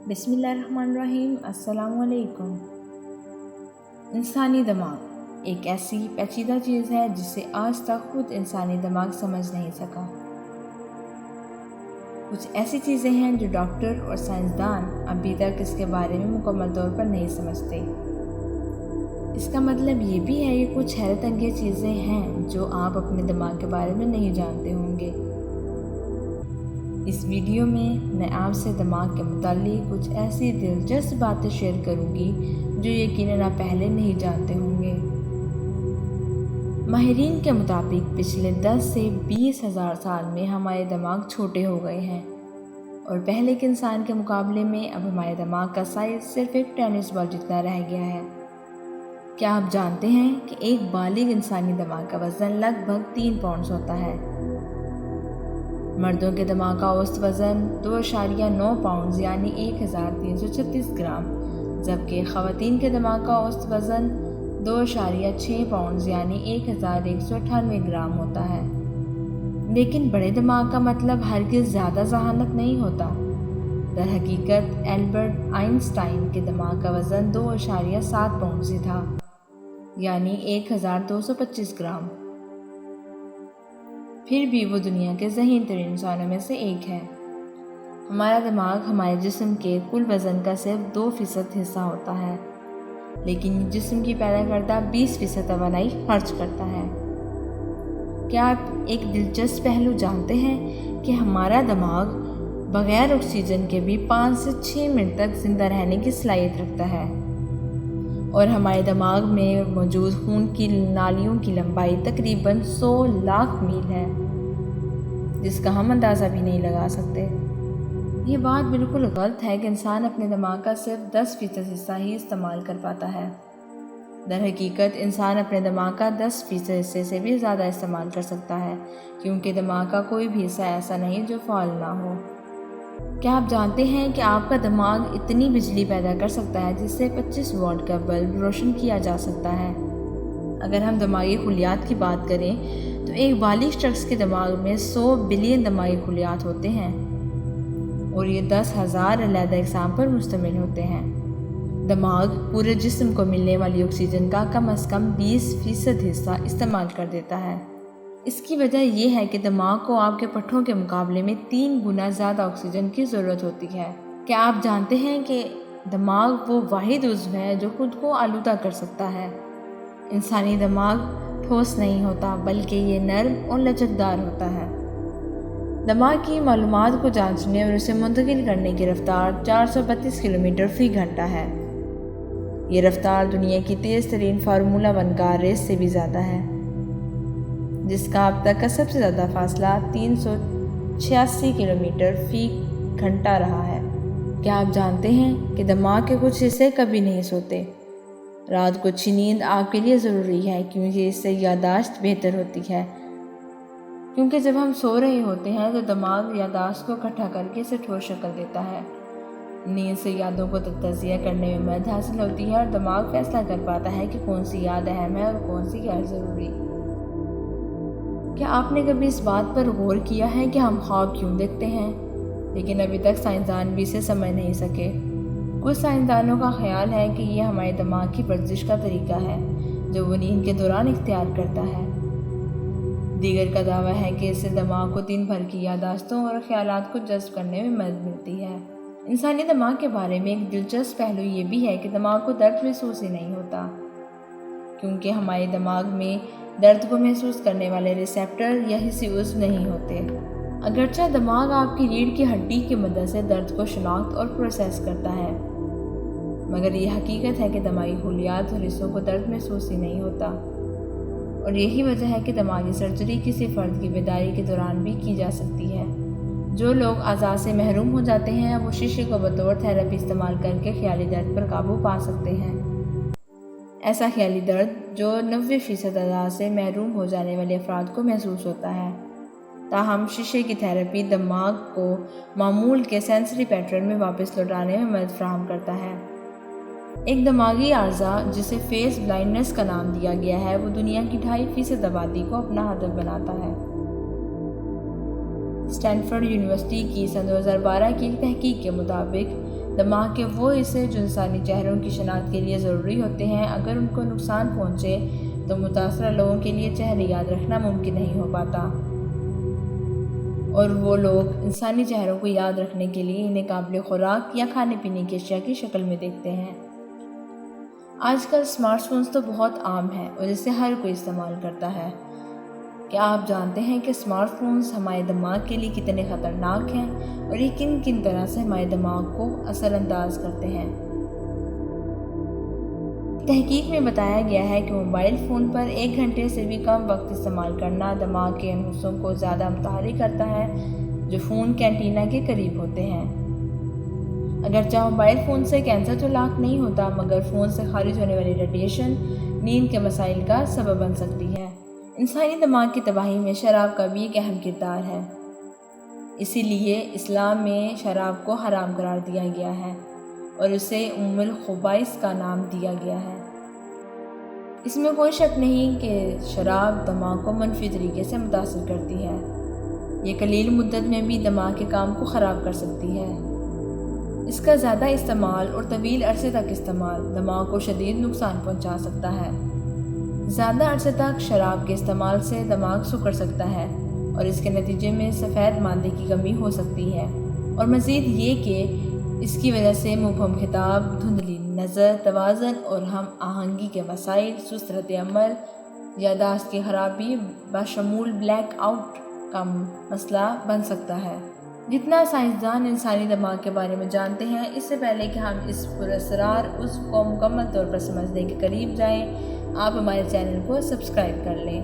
بسم اللہ الرحمن الرحیم۔ السلام علیکم۔ انسانی دماغ ایک ایسی پیچیدہ چیز ہے جسے آج تک خود انسانی دماغ سمجھ نہیں سکا۔ کچھ ایسی چیزیں ہیں جو ڈاکٹر اور سائنسدان ابھی تک اس کے بارے میں مکمل طور پر نہیں سمجھتے۔ اس کا مطلب یہ بھی ہے کہ کچھ حیرت انگیز چیزیں ہیں جو آپ اپنے دماغ کے بارے میں نہیں جانتے ہوں گے۔ اس ویڈیو میں آپ سے دماغ کے متعلق کچھ ایسی دلچسپ باتیں شیئر کروں گی جو یقیناً آپ پہلے نہیں جانتے ہوں گے۔ ماہرین کے مطابق پچھلے 10 سے 20 ہزار سال میں ہمارے دماغ چھوٹے ہو گئے ہیں، اور پہلے کے انسان کے مقابلے میں اب ہمارے دماغ کا سائز صرف ایک ٹینس بال جتنا رہ گیا ہے۔ کیا آپ جانتے ہیں کہ ایک بالغ انسانی دماغ کا وزن لگ بھگ 3 پاؤنڈز ہوتا ہے؟ مردوں کے دماغ کا اوسط وزن 2.9 پاؤنڈز یعنی 1336 گرام، جبکہ خواتین کے دماغ کا اوسط وزن 2.6 پاؤنڈز یعنی 1198 گرام ہوتا ہے۔ لیکن بڑے دماغ کا مطلب ہرگز زیادہ ذہانت نہیں ہوتا۔ در حقیقت البرٹ آئنسٹائن کے دماغ کا وزن 2.7 پاؤنڈز ہی تھا، یعنی 1225 گرام۔ پھر بھی وہ دنیا کے ذہین ترین انسانوں میں سے ایک ہے۔ ہمارا دماغ ہمارے جسم کے کل وزن کا صرف 2% حصہ ہوتا ہے، لیکن جسم کی پیدا کردہ 20% توانائی خرچ کرتا ہے۔ کیا آپ ایک دلچسپ پہلو جانتے ہیں کہ ہمارا دماغ بغیر آکسیجن کے بھی 5 سے 6 منٹ تک زندہ رہنے کی صلاحیت رکھتا ہے، اور ہمارے دماغ میں موجود خون کی نالیوں کی لمبائی تقریباً 100 لاکھ میل ہے، جس کا ہم اندازہ بھی نہیں لگا سکتے۔ یہ بات بالکل غلط ہے کہ انسان اپنے دماغ کا صرف 10% حصہ ہی استعمال کر پاتا ہے۔ در حقیقت انسان اپنے دماغ کا 10% حصے سے بھی زیادہ استعمال کر سکتا ہے، کیونکہ دماغ کا کوئی بھی حصہ ایسا نہیں جو فعال نہ ہو۔ کیا آپ جانتے ہیں کہ آپ کا دماغ اتنی بجلی پیدا کر سکتا ہے جس سے 25 واٹ کا بلب روشن کیا جا سکتا ہے؟ اگر ہم دماغی خلیات کی بات کریں تو ایک بالغ شخص کے دماغ میں 100 بلین دماغی خلیات ہوتے ہیں، اور یہ 10,000 علیحدہ اقسام پر مشتمل ہوتے ہیں۔ دماغ پورے جسم کو ملنے والی آکسیجن کا کم از کم 20% حصہ استعمال کر دیتا ہے۔ اس کی وجہ یہ ہے کہ دماغ کو آپ کے پٹھوں کے مقابلے میں 3 گنا زیادہ آکسیجن کی ضرورت ہوتی ہے۔ کیا آپ جانتے ہیں کہ دماغ وہ واحد عضو ہے جو خود کو آلودہ کر سکتا ہے؟ انسانی دماغ ٹھوس نہیں ہوتا، بلکہ یہ نرم اور لچکدار ہوتا ہے۔ دماغ کی معلومات کو جانچنے اور اسے منتقل کرنے کی رفتار 432 کلومیٹر فی گھنٹہ ہے۔ یہ رفتار دنیا کی تیز ترین فارمولا 1 کار ریس سے بھی زیادہ ہے، جس کا اب تک کا سب سے زیادہ فاصلہ 386 کلومیٹر فی گھنٹہ رہا ہے۔ کیا آپ جانتے ہیں کہ دماغ کے کچھ حصے کبھی نہیں سوتے؟ رات کو اچھی نیند آپ کے لیے ضروری ہے، کیونکہ اس سے یادداشت بہتر ہوتی ہے۔ کیونکہ جب ہم سو رہے ہوتے ہیں تو دماغ یادداشت کو اکٹھا کر کے اسے ٹھوس شکل دیتا ہے۔ نیند سے یادوں کو تجزیہ کرنے میں مدد حاصل ہوتی ہے، اور دماغ فیصلہ کر پاتا ہے کہ کون سی یاد اہم ہے اور کون سی غیر ضروری۔ کیا آپ نے کبھی اس بات پر غور کیا ہے کہ ہم خواب کیوں دیکھتے ہیں؟ لیکن ابھی تک سائنسدان بھی اسے سمجھ نہیں سکے۔ کچھ سائنسدانوں کا خیال ہے کہ یہ ہمارے دماغ کی ورزش کا طریقہ ہے جو وہ نیند کے دوران اختیار کرتا ہے۔ دیگر کا دعویٰ ہے کہ اس سے دماغ کو دن بھر کی یادداشتوں اور خیالات کو جذب کرنے میں مدد ملتی ہے۔ انسانی دماغ کے بارے میں ایک دلچسپ پہلو یہ بھی ہے کہ دماغ کو درد محسوس ہی نہیں ہوتا، کیونکہ ہمارے دماغ میں درد کو محسوس کرنے والے ریسیپٹر یا حسی عضو نہیں ہوتے۔ اگرچہ دماغ آپ کی ریڑھ کی ہڈی کی مدد سے درد کو شناخت اور پروسیس کرتا ہے، مگر یہ حقیقت ہے کہ دماغی خلیات اور حصوں کو درد محسوس ہی نہیں ہوتا، اور یہی وجہ ہے کہ دماغی سرجری کسی فرد کی بیداری کے دوران بھی کی جا سکتی ہے۔ جو لوگ اعضاء سے محروم ہو جاتے ہیں وہ شیشے کو بطور تھراپی استعمال کر کے خیالی درد پر قابو پا سکتے ہیں۔ ایسا خیالی درد جو 90% اعضاء سے محروم ہو جانے والے افراد کو محسوس ہوتا ہے۔ تاہم شیشے کی تھراپی دماغ کو معمول کے سینسری پیٹرن میں واپس لوٹانے میں مدد فراہم کرتا ہے۔ ایک دماغی عارضہ جسے فیس بلائنڈنس کا نام دیا گیا ہے، وہ دنیا کی 2.5% آبادی کو اپنا ہدف بناتا ہے۔ اسٹینفورڈ یونیورسٹی کی سن 2012 کی ایک تحقیق کے مطابق دماغ کے وہ حصے جو انسانی چہروں کی شناخت کے لیے ضروری ہوتے ہیں، اگر ان کو نقصان پہنچے تو متاثرہ لوگوں کے لیے چہرے یاد رکھنا ممکن نہیں ہو پاتا، اور وہ لوگ انسانی چہروں کو یاد رکھنے کے لیے انہیں قابل خوراک یا کھانے پینے کی اشیاء کی شکل میں دیکھتے ہیں۔ آج کل اسمارٹ فونز تو بہت عام ہیں اور اسے ہر کوئی استعمال کرتا ہے۔ کیا آپ جانتے ہیں کہ اسمارٹ فونز ہمارے دماغ کے لیے کتنے خطرناک ہیں اور یہ کن کن طرح سے ہمارے دماغ کو اثر انداز کرتے ہیں؟ تحقیق میں بتایا گیا ہے کہ موبائل فون پر 1 گھنٹے سے بھی کم وقت استعمال کرنا دماغ کے ان حصوں کو زیادہ متحرک کرتا ہے جو فون کے اینٹینا کے قریب ہوتے ہیں۔ اگرچہ موبائل فون سے کینسر تو لاک نہیں ہوتا، مگر فون سے خارج ہونے والی ریڈیشن نیند کے مسائل کا سبب بن سکتی ہے۔ انسانی دماغ کی تباہی میں شراب کا بھی ایک اہم کردار ہے، اسی لیے اسلام میں شراب کو حرام قرار دیا گیا ہے اور اسے ام الخبائث کا نام دیا گیا ہے۔ اس میں کوئی شک نہیں کہ شراب دماغ کو منفی طریقے سے متاثر کرتی ہے۔ یہ قلیل مدت میں بھی دماغ کے کام کو خراب کر سکتی ہے۔ اس کا زیادہ استعمال اور طویل عرصے تک استعمال دماغ کو شدید نقصان پہنچا سکتا ہے۔ زیادہ عرصے تک شراب کے استعمال سے دماغ سکڑ سکتا ہے اور اس کے نتیجے میں سفید مادے کی کمی ہو سکتی ہے، اور مزید یہ کہ اس کی وجہ سے مبہم خطاب، دھندلی نظر، توازن اور ہم آہنگی کے مسائل، سست رد عمل، یادداشت کی خرابی بشمول بلیک آؤٹ کا مسئلہ بن سکتا ہے۔ جتنا سائنسدان انسانی دماغ کے بارے میں جانتے ہیں، اس سے پہلے کہ ہم اس پراسرار عضو کو مکمل طور پر سمجھنے کے قریب جائیں، آپ ہمارے چینل کو سبسکرائب کر لیں۔